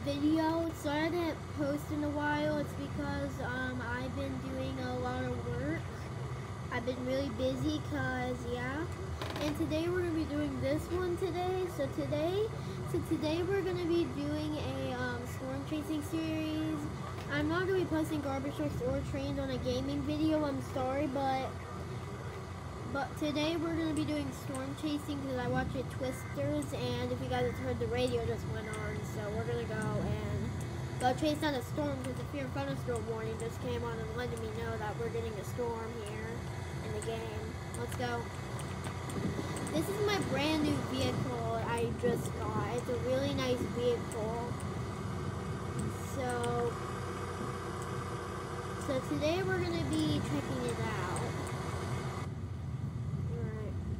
video. Sorry I didn't post in a while. It's because I've been doing a lot of work. I've been really busy because, yeah. And today we're going to be doing this one today. So today we're going to be doing a storm chasing series. I'm not going to be posting garbage trucks or trains on a gaming video. I'm sorry, but today we're going to be doing storm chasing because I watch it Twisters, and if you guys have heard, the radio just went on, so we're going to go chase down a storm because the fear and thunderstorm warning just came on and letting me know that we're getting a storm here in the game. Let's go. This is my brand new vehicle I just got. It's a really nice vehicle. So today we're going to be checking it out.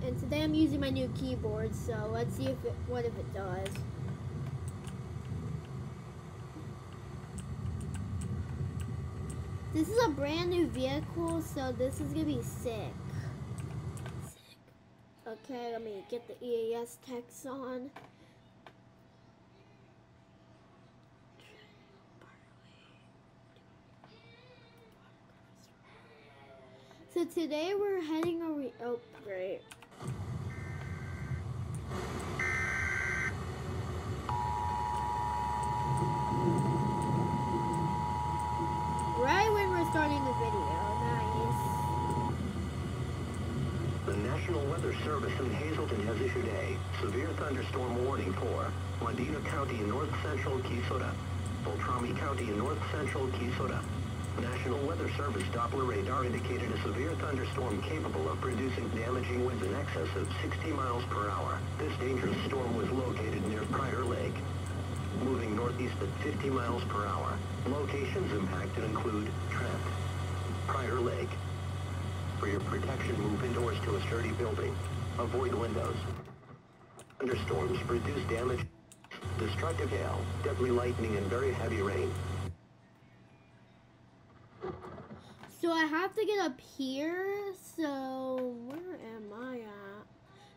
And today I'm using my new keyboard, so let's see what if it does. This is a brand new vehicle, so this is gonna be sick. Okay, let me get the EAS text on. So today we're heading over. Oh, great. Right when we're starting the video. Nice. The National Weather Service in Hazleton has issued a severe thunderstorm warning for Wadena County in north central Keysota, Beltrami County in north central Keysota. National Weather Service Doppler radar indicated a severe thunderstorm capable of producing damaging winds in excess of 60 miles per hour. This dangerous storm was located near Prior Lake, moving northeast at 50 miles per hour. Locations impacted include Trent, Prior Lake. For your protection, move indoors to a sturdy building. Avoid windows. Thunderstorms produce damage, destructive hail, deadly lightning, and very heavy rain. So I have to get up here, so where am I at?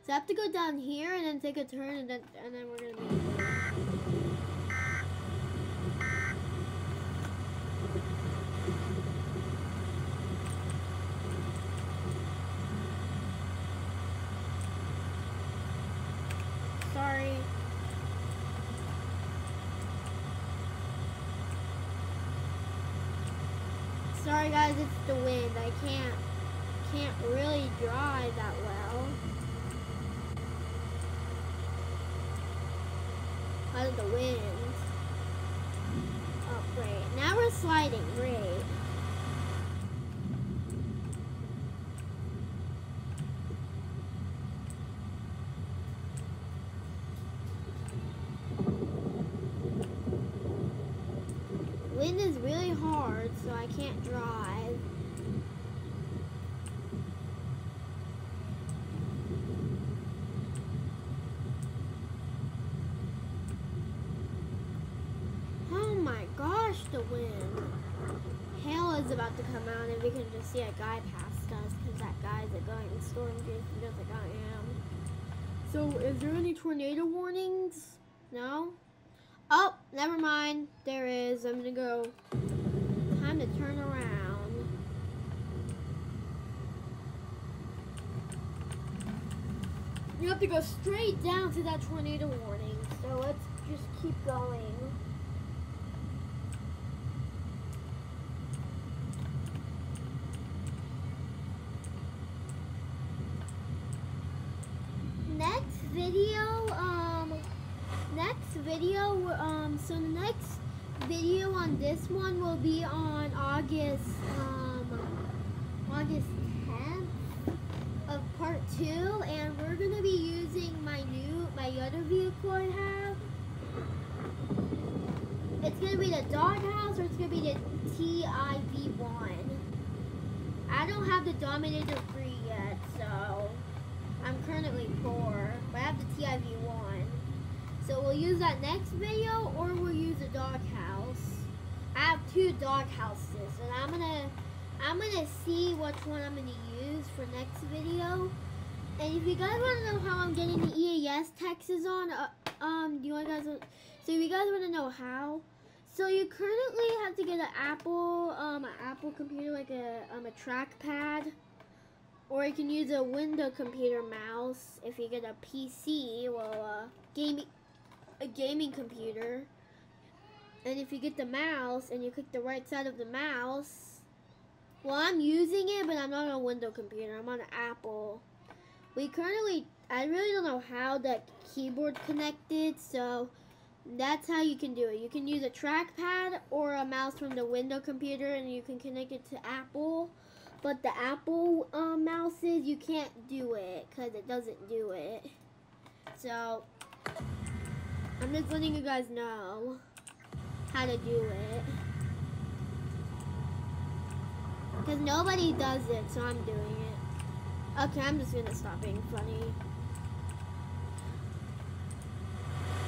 So I have to go down here and then take a turn, and then we're gonna be there. Sorry. Sorry guys, it's the wind. I can't really drive that well. Because of the wind. Oh, great. Now we're sliding. Great. Wind is really hard, so I can't drive. Oh my gosh, the wind. Hail is about to come out, and we can just see a guy past us because that guy's going storm chasing just like I am. So, is there any tornado warnings? No? Oh, never mind. There is. I'm gonna go. Time to turn around. You have to go straight down to that tornado warning. So let's just keep going. So the next video on this one will be on August 10th of part 2, and we're gonna be using my other vehicle I have. It's gonna be the Doghouse, or it's gonna be the TIV1. I don't have the Dominator 3 yet, so I'm currently poor, but I have the TIV1. So we'll use that next video, or we'll use the Doghouse. I have 2 Doghouses, and I'm gonna see which one I'm gonna use for next video. And if you guys want to know how I'm getting the EAS texts on, do you guys want, so you guys want to know how? So you currently have to get an Apple computer, like a trackpad, or you can use a Windows computer mouse. If you get a PC, well, a gaming computer, and if you get the mouse and you click the right side of the mouse, well, I'm using it, but I'm not on a Windows computer. I'm on an Apple. I really don't know how that keyboard connected, so that's how you can do it. You can use a trackpad or a mouse from the Windows computer, and you can connect it to Apple. But the Apple mouses, you can't do it because it doesn't do it. So I'm just letting you guys know how to do it, because nobody does it, so I'm doing it. Okay, I'm just gonna stop being funny.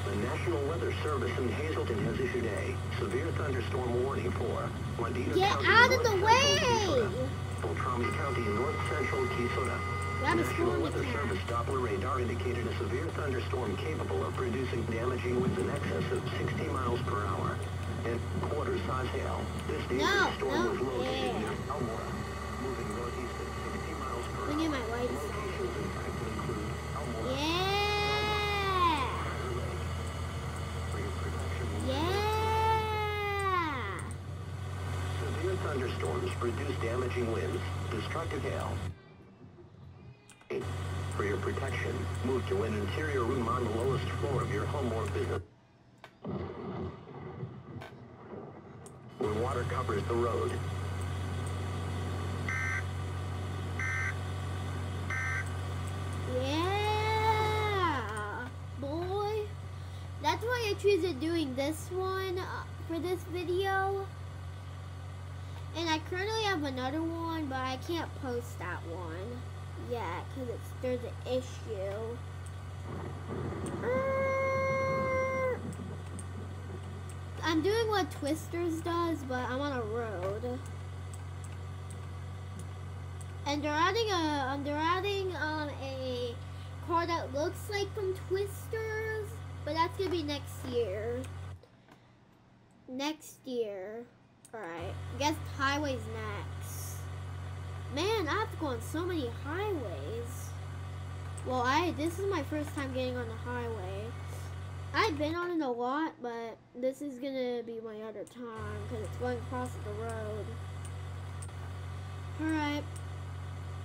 The National Weather Service in Hazleton has issued a severe thunderstorm warning for Wadena Get County, out of North the Central way! Keysota, Beltrami County, and North Central Keysota. National Weather Service Doppler radar indicated a severe thunderstorm capable of producing damaging winds in excess of 60 miles per hour and quarter-size hail. This dangerous storm was located near Elmora, moving northeast at 60 miles per hour. Look at my lights. Locations impacted include Elmora, Yeah! Crater Lake. For your protection, Yeah! severe thunderstorms produce damaging winds, destructive hail. For your protection, move to an interior room on the lowest floor of your home or business, where water covers the road. Yeah! Boy! That's why I choose doing this one for this video. And I currently have another one, but I can't post that one yet because there's an issue. I'm doing what Twisters does, but I'm on a road. And they're adding a car that looks like from Twisters, but that's gonna be next year. Next year. Alright, I guess highways next. Man, I have to go on so many highways. Well, this is my first time getting on the highway. I've been on it a lot, but this is gonna be my other time because it's going across the road. Alright.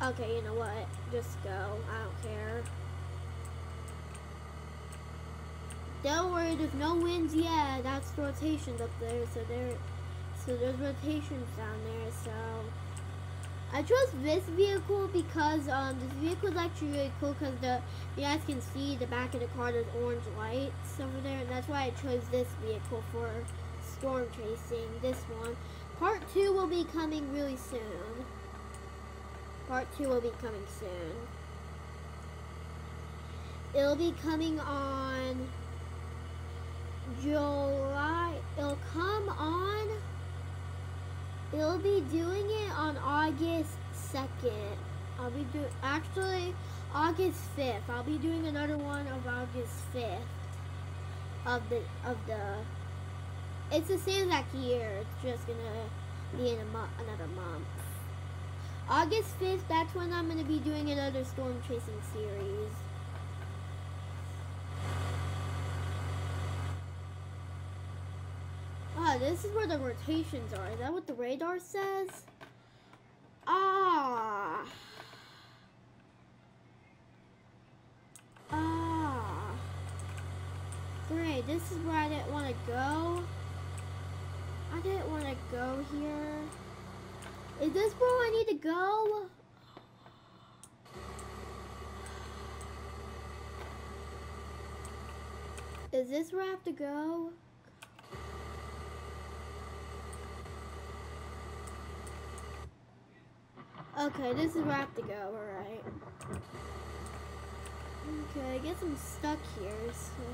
Okay, you know what? Just go. I don't care. Don't worry, there's no winds yet. That's rotations up there, so there's rotations down there, so I chose this vehicle because this vehicle is actually really cool because you guys can see the back of the car, there's orange lights over there, and that's why I chose this vehicle for storm chasing, this one. Part 2 will be coming really soon. Part 2 will be coming soon. It'll be coming on July, It'll be doing it on August 2nd. Actually, August 5th. I'll be doing another one of August 5th. It's the same exact year. It's just gonna be in another month. August 5th, that's when I'm gonna be doing another storm chasing series. Ah, this is where the rotations are. Is that what the radar says? Ah. Great, this is where I didn't want to go. I didn't want to go here. Is this where I need to go? Is this where I have to go? Okay, this is where I have to go, alright. Okay, I guess I'm stuck here, so...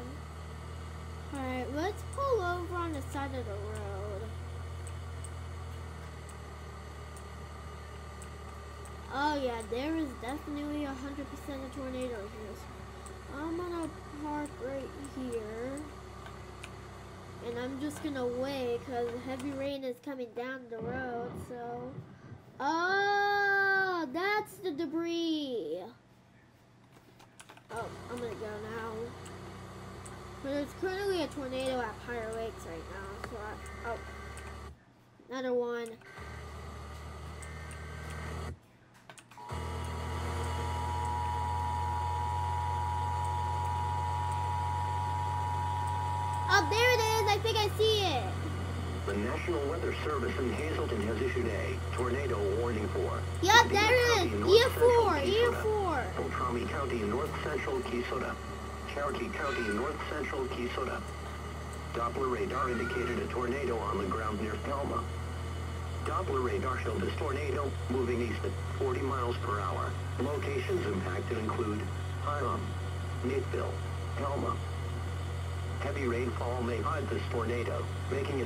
Alright, let's pull over on the side of the road. Oh yeah, there is definitely 100% a tornado here. I'm gonna park right here. And I'm just gonna wait because heavy rain is coming down the road, so. Oh, that's the debris. Oh, I'm gonna go now. But there's currently a tornado at Pirate Lakes right now, so oh, another one. Oh, there it is. I think I see it. The National Weather Service in Hazleton has issued a tornado warning for. Yep, there it is. E4, E4. Beltrami County in north central Keysota. Cherokee County in north central Keysota. Doppler radar indicated a tornado on the ground near Pelma. Doppler radar showed this tornado moving east at 40 miles per hour. Locations impacted include Higham, Knittville, Pelma. Heavy rainfall may hide this tornado, making it